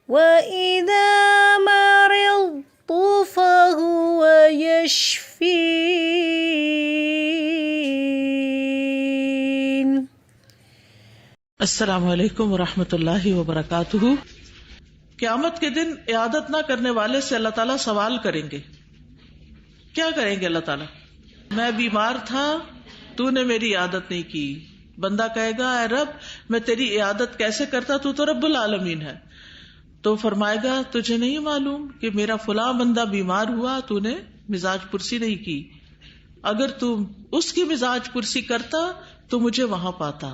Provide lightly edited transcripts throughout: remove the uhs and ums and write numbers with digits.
وَإِذَا مَرِضْتُ فَهُوَ يَشْفِينِ۔ السلام علیکم ورحمۃ اللہ وبرکاتہ۔ قیامت کے دن عیادت نہ کرنے والے سے اللہ تعالیٰ سوال کریں گے۔ کیا کریں گے اللہ تعالیٰ؟ میں بیمار تھا، تو نے میری عیادت نہیں کی۔ بندہ کہے گا اے رب میں تیری عیادت کیسے کرتا، تو تو رب العالمین ہے۔ تو فرمائے گا تجھے نہیں معلوم کہ میرا فلاں بندہ بیمار ہوا، تو نے مزاج پرسی نہیں کی، اگر تو اس کی مزاج پرسی کرتا تو مجھے وہاں پاتا۔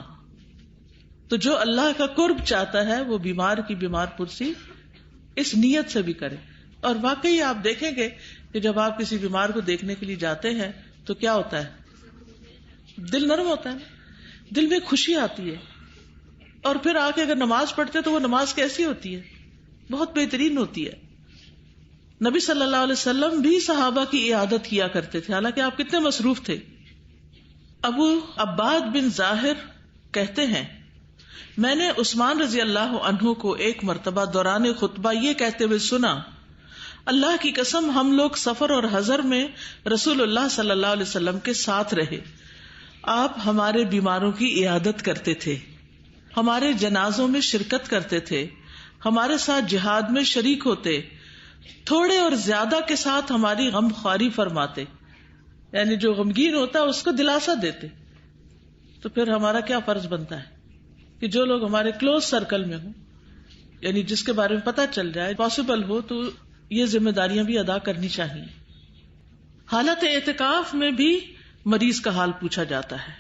تو جو اللہ کا قرب چاہتا ہے وہ بیمار کی بیمار پرسی اس نیت سے بھی کرے۔ اور واقعی آپ دیکھیں گے کہ جب آپ کسی بیمار کو دیکھنے کے لیے جاتے ہیں تو کیا ہوتا ہے؟ دل نرم ہوتا ہے نا، دل میں خوشی آتی ہے۔ اور پھر آ کے اگر نماز پڑھتے ہیں تو وہ نماز کیسی ہوتی ہے؟ بہت بہترین ہوتی ہے۔ نبی صلی اللہ علیہ وسلم بھی صحابہ کی عیادت کیا کرتے تھے، حالانکہ آپ کتنے مصروف تھے۔ ابو عباد بن ظاہر کہتے ہیں میں نے عثمان رضی اللہ عنہ کو ایک مرتبہ دوران خطبہ یہ کہتے ہوئے سنا، اللہ کی قسم ہم لوگ سفر اور حضر میں رسول اللہ صلی اللہ علیہ وسلم کے ساتھ رہے، آپ ہمارے بیماروں کی عیادت کرتے تھے، ہمارے جنازوں میں شرکت کرتے تھے، ہمارے ساتھ جہاد میں شریک ہوتے، تھوڑے اور زیادہ کے ساتھ ہماری غم خواری فرماتے، یعنی جو غمگین ہوتا ہے اس کو دلاسا دیتے۔ تو پھر ہمارا کیا فرض بنتا ہے کہ جو لوگ ہمارے کلوز سرکل میں ہوں، یعنی جس کے بارے میں پتہ چل جائے، پاسبل ہو، تو یہ ذمہ داریاں بھی ادا کرنی چاہیے۔ حالت اعتکاف میں بھی مریض کا حال پوچھا جاتا ہے۔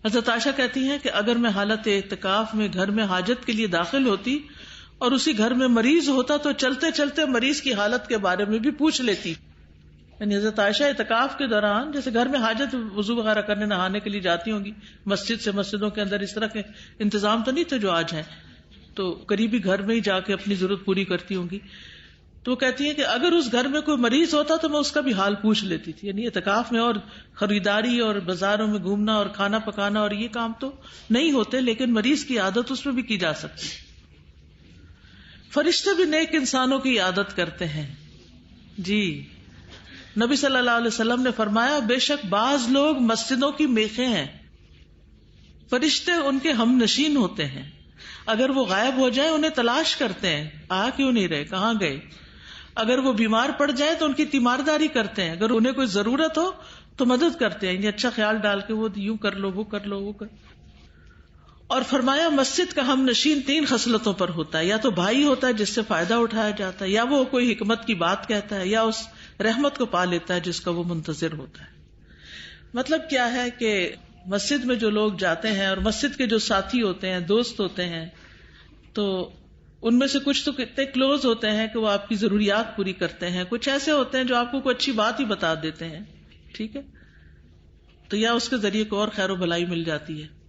حضرت عائشہ کہتی ہیں کہ اگر میں حالت اعتکاف میں گھر میں حاجت کے لیے داخل ہوتی اور اسی گھر میں مریض ہوتا تو چلتے چلتے مریض کی حالت کے بارے میں بھی پوچھ لیتی۔ یعنی حضرت عائشہ اعتکاف کے دوران جیسے گھر میں حاجت وضو وغیرہ کرنے نہانے کے لیے جاتی ہوں گی، مسجد سے مسجدوں کے اندر اس طرح کے انتظام تو نہیں تھے جو آج ہیں، تو قریبی گھر میں ہی جا کے اپنی ضرورت پوری کرتی ہوں گی۔ تو وہ کہتی ہیں کہ اگر اس گھر میں کوئی مریض ہوتا تو میں اس کا بھی حال پوچھ لیتی تھی۔ یعنی اعتکاف میں اور خریداری اور بازاروں میں گھومنا اور کھانا پکانا اور یہ کام تو نہیں ہوتے، لیکن مریض کی عادت اس میں بھی کی جا سکتی۔ فرشتے بھی نیک انسانوں کی عادت کرتے ہیں۔ جی، نبی صلی اللہ علیہ وسلم نے فرمایا بے شک بعض لوگ مسجدوں کی میخیں ہیں، فرشتے ان کے ہم نشین ہوتے ہیں، اگر وہ غائب ہو جائیں انہیں تلاش کرتے ہیں، آ کیوں نہیں رہے، کہاں گئے؟ اگر وہ بیمار پڑ جائیں تو ان کی تیمارداری کرتے ہیں، اگر انہیں کوئی ضرورت ہو تو مدد کرتے ہیں، یہ اچھا خیال ڈال کے وہ یوں کر لو، وہ کر لو، وہ کر۔ اور فرمایا مسجد کا ہم نشین 3 خصلتوں پر ہوتا ہے، یا تو بھائی ہوتا ہے جس سے فائدہ اٹھایا جاتا ہے، یا وہ کوئی حکمت کی بات کہتا ہے، یا اس رحمت کو پا لیتا ہے جس کا وہ منتظر ہوتا ہے۔ مطلب کیا ہے کہ مسجد میں جو لوگ جاتے ہیں اور مسجد کے جو ساتھی ہوتے ہیں، دوست ہوتے ہیں، تو ان میں سے کچھ تو کتنے کلوز ہوتے ہیں کہ وہ آپ کی ضروریات پوری کرتے ہیں، کچھ ایسے ہوتے ہیں جو آپ کو کوئی اچھی بات ہی بتا دیتے ہیں، ٹھیک ہے، تو یا اس کے ذریعے کو اور خیر و بھلائی مل جاتی ہے۔